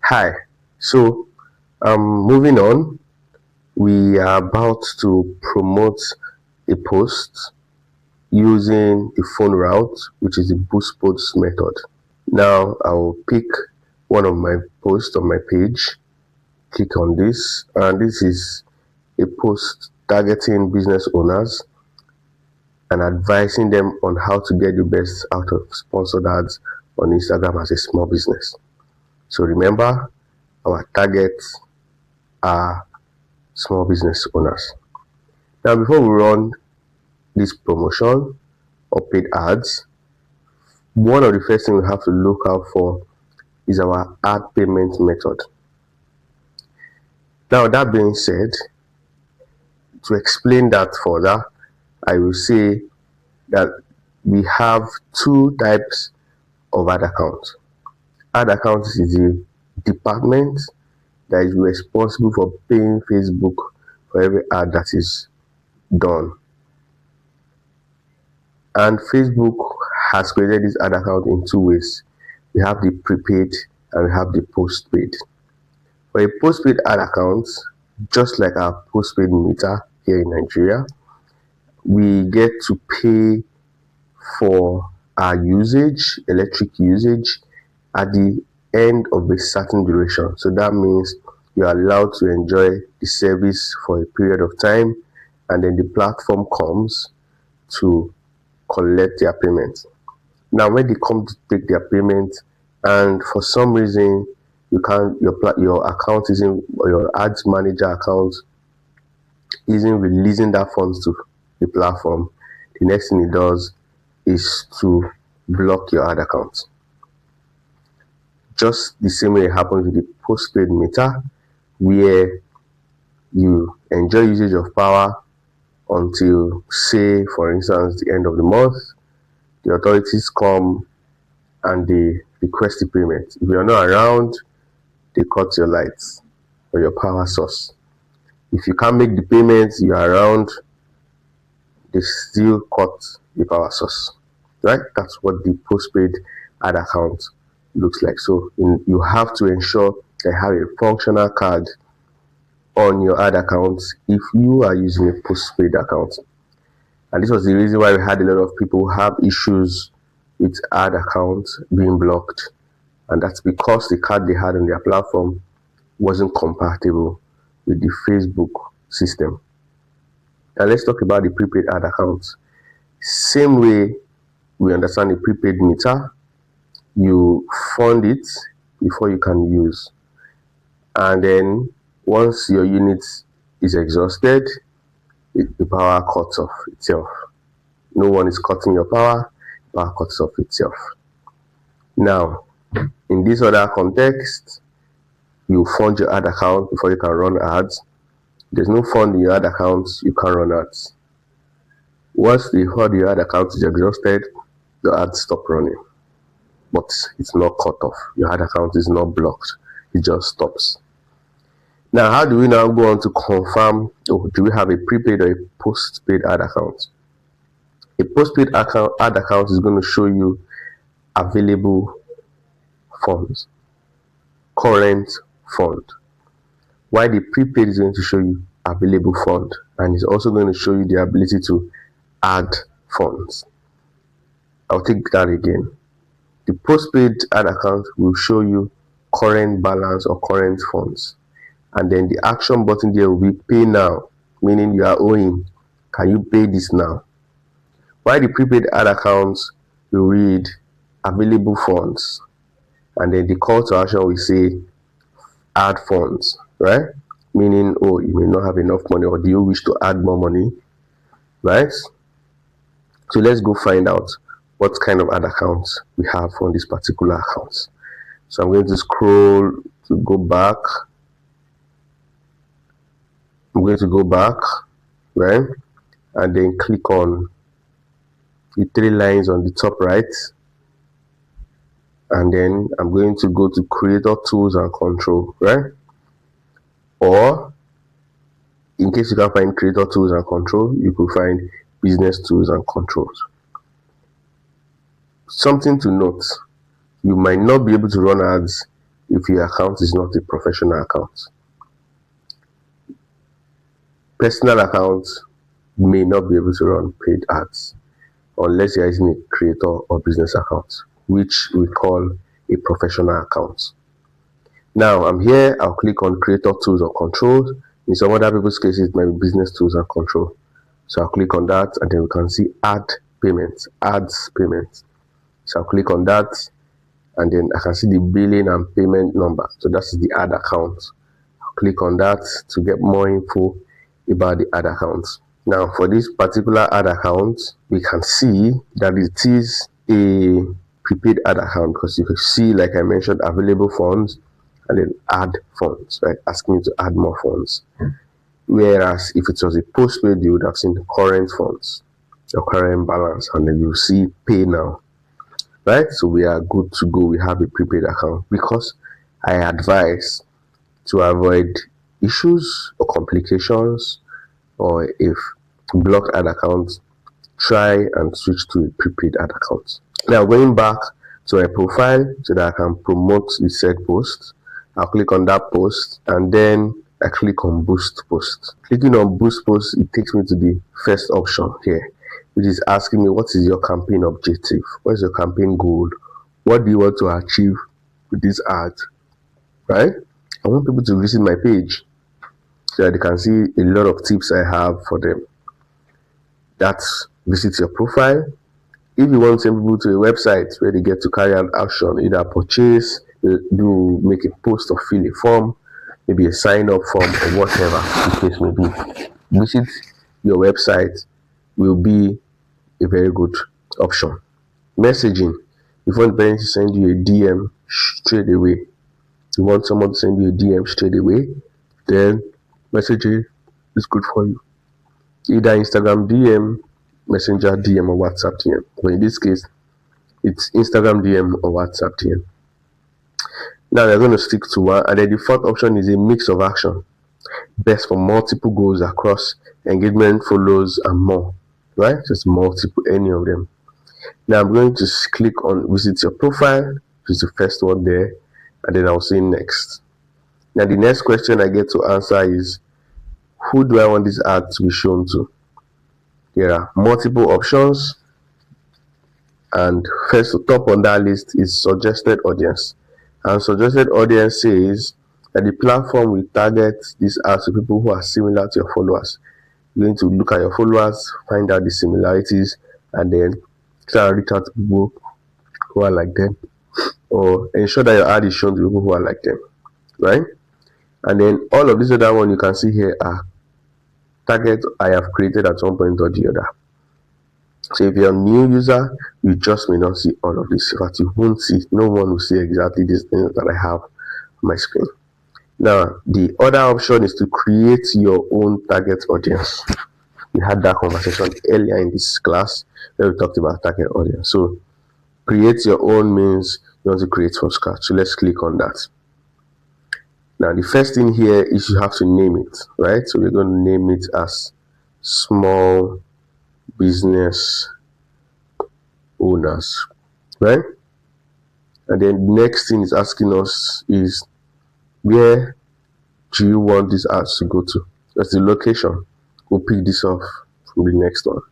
Hi. So, moving on, we are about to promote a post using the phone route, which is the boost post method. Now, I'll pick one of my posts on my page, click on this, and this is a post targeting business owners and advising them on how to get the best out of sponsored ads on Instagram as a small business. So, remember, our targets are small business owners. Now, before we run this promotion or paid ads, one of the first things we have to look out for is our ad payment method. Now, that being said, to explain that further, I will say that we have two types of ad accounts. Ad account is the department that is responsible for paying Facebook for every ad that is done. And Facebook has created this ad account in two ways. We have the prepaid and we have the postpaid. For a postpaid ad account, just like our postpaid meter here in Nigeria, we get to pay for our usage, electric usage, at the end of a certain duration. So that means you're allowed to enjoy the service for a period of time, and then the platform comes to collect their payment. Now, when they come to take their payment, and for some reason you can't, your account isn't, or your ads manager account isn't releasing that funds to the platform, the next thing it does is to block your ad account. Just the same way it happens with the postpaid meter, where you enjoy usage of power until, say, for instance, the end of the month. The authorities come and they request the payment. If you're not around, they cut your lights or your power source. If you can't make the payments, you're around, they still cut the power source. Right? That's what the postpaid ad account looks like. So you have to ensure they have a functional card on your ad account if you are using a postpaid account. And this was the reason why we had a lot of people who have issues with ad accounts being blocked. And that's because the card they had on their platform wasn't compatible with the Facebook system. Now let's talk about the prepaid ad accounts. Same way we understand the prepaid meter, you fund it before you can use. And then once your unit is exhausted, the power cuts off itself. No one is cutting your power, the power cuts off itself. Now, in this other context, you fund your ad account before you can run ads. There's no fund in your ad account, you can't run ads. Once the fund in your ad account is exhausted, the ads stop running. But it's not cut off. Your ad account is not blocked. It just stops. Now, how do we now go on to confirm, do we have a prepaid or a postpaid ad account? A postpaid ad account is going to show you available funds, current fund. While the prepaid is going to show you available fund, and it's also going to show you the ability to add funds. I'll take that again. The postpaid ad account will show you current balance or current funds. And then the action button there will be pay now, meaning you are owing. Can you pay this now? While the prepaid ad accounts will read available funds, and then the call to action will say add funds, right? Meaning, you may not have enough money, or do you wish to add more money, right? So let's go find out what kind of ad accounts we have on this particular account. So I'm going to scroll to go back. I'm going to go back, right? And then click on the three lines on the top right. And then I'm going to go to Creator Tools and Control, right? Or in case you can't find Creator Tools and Control, you could find Business Tools and Controls. Something to note, you might not be able to run ads if your account is not a professional account. Personal accounts may not be able to run paid ads unless you're using a creator or business account, which we call a professional account. Now I'm here, I'll click on creator tools or controls. In some other people's cases, it might be business tools and control. So I'll click on that, and then we can see add payments, ads payments. So I'll click on that, and then I can see the billing and payment number. So that's the ad account. I'll click on that to get more info about the ad account. Now for this particular ad account, we can see that it is a prepaid ad account, because you can see, like I mentioned, available funds and then add funds, right? Asking me to add more funds. Whereas if it was a postpaid, you would have seen the current funds, your current balance, and then you see pay now, right? So we are good to go. We have a prepaid account, because I advise to avoid issues or complications, or if blocked ad accounts, try and switch to a prepaid ad account. Now going back to my profile so that I can promote the said post, I'll click on that post, and then I click on boost post. Clicking on boost post, it takes me to the first option here, which is asking me, what is your campaign objective? What is your campaign goal? What do you want to achieve with this ad? Right? I want people to visit my page so that they can see a lot of tips I have for them. That's visit your profile. If you want to send people to a website where they get to carry out action, either purchase, do make a post or fill a form, maybe a sign up form, or whatever the case may be, visit your website will be a very good option. Messaging. If you want parents to send you a DM straight away, you want someone to send you a DM straight away, then messaging is good for you. Either Instagram DM, Messenger DM, or WhatsApp DM. But in this case, it's Instagram DM or WhatsApp DM. Now we're going to stick to one, and then the fourth option is a mix of action, best for multiple goals across engagement, follows, and more. Right? Just multiple, any of them. Now I'm going to click on visit your profile, which is the first one there, and then I'll say next. Now the next question I get to answer is, who do I want this ad to be shown to? There are multiple options, and first top on that list is suggested audience. And suggested audience says that the platform will target these ads to people who are similar to your followers. You're going to look at your followers, find out the similarities, and then try and reach out to people who are like them, or ensure that your ad is shown to people who are like them, right? And then all of these other ones you can see here are targets I have created at one point or the other. So if you're a new user, you just may not see all of this. In fact, you won't see, no one will see exactly these things that I have on my screen. Now, the other option is to create your own target audience. We had that conversation earlier in this class where we talked about target audience. So create your own means you want to create from scratch. So let's click on that. Now the first thing here is you have to name it, right? So we're going to name it as small business owners, right? And then the next thing is asking us is, where do you want these ads to go to? That's the location. We'll pick this off from the next one.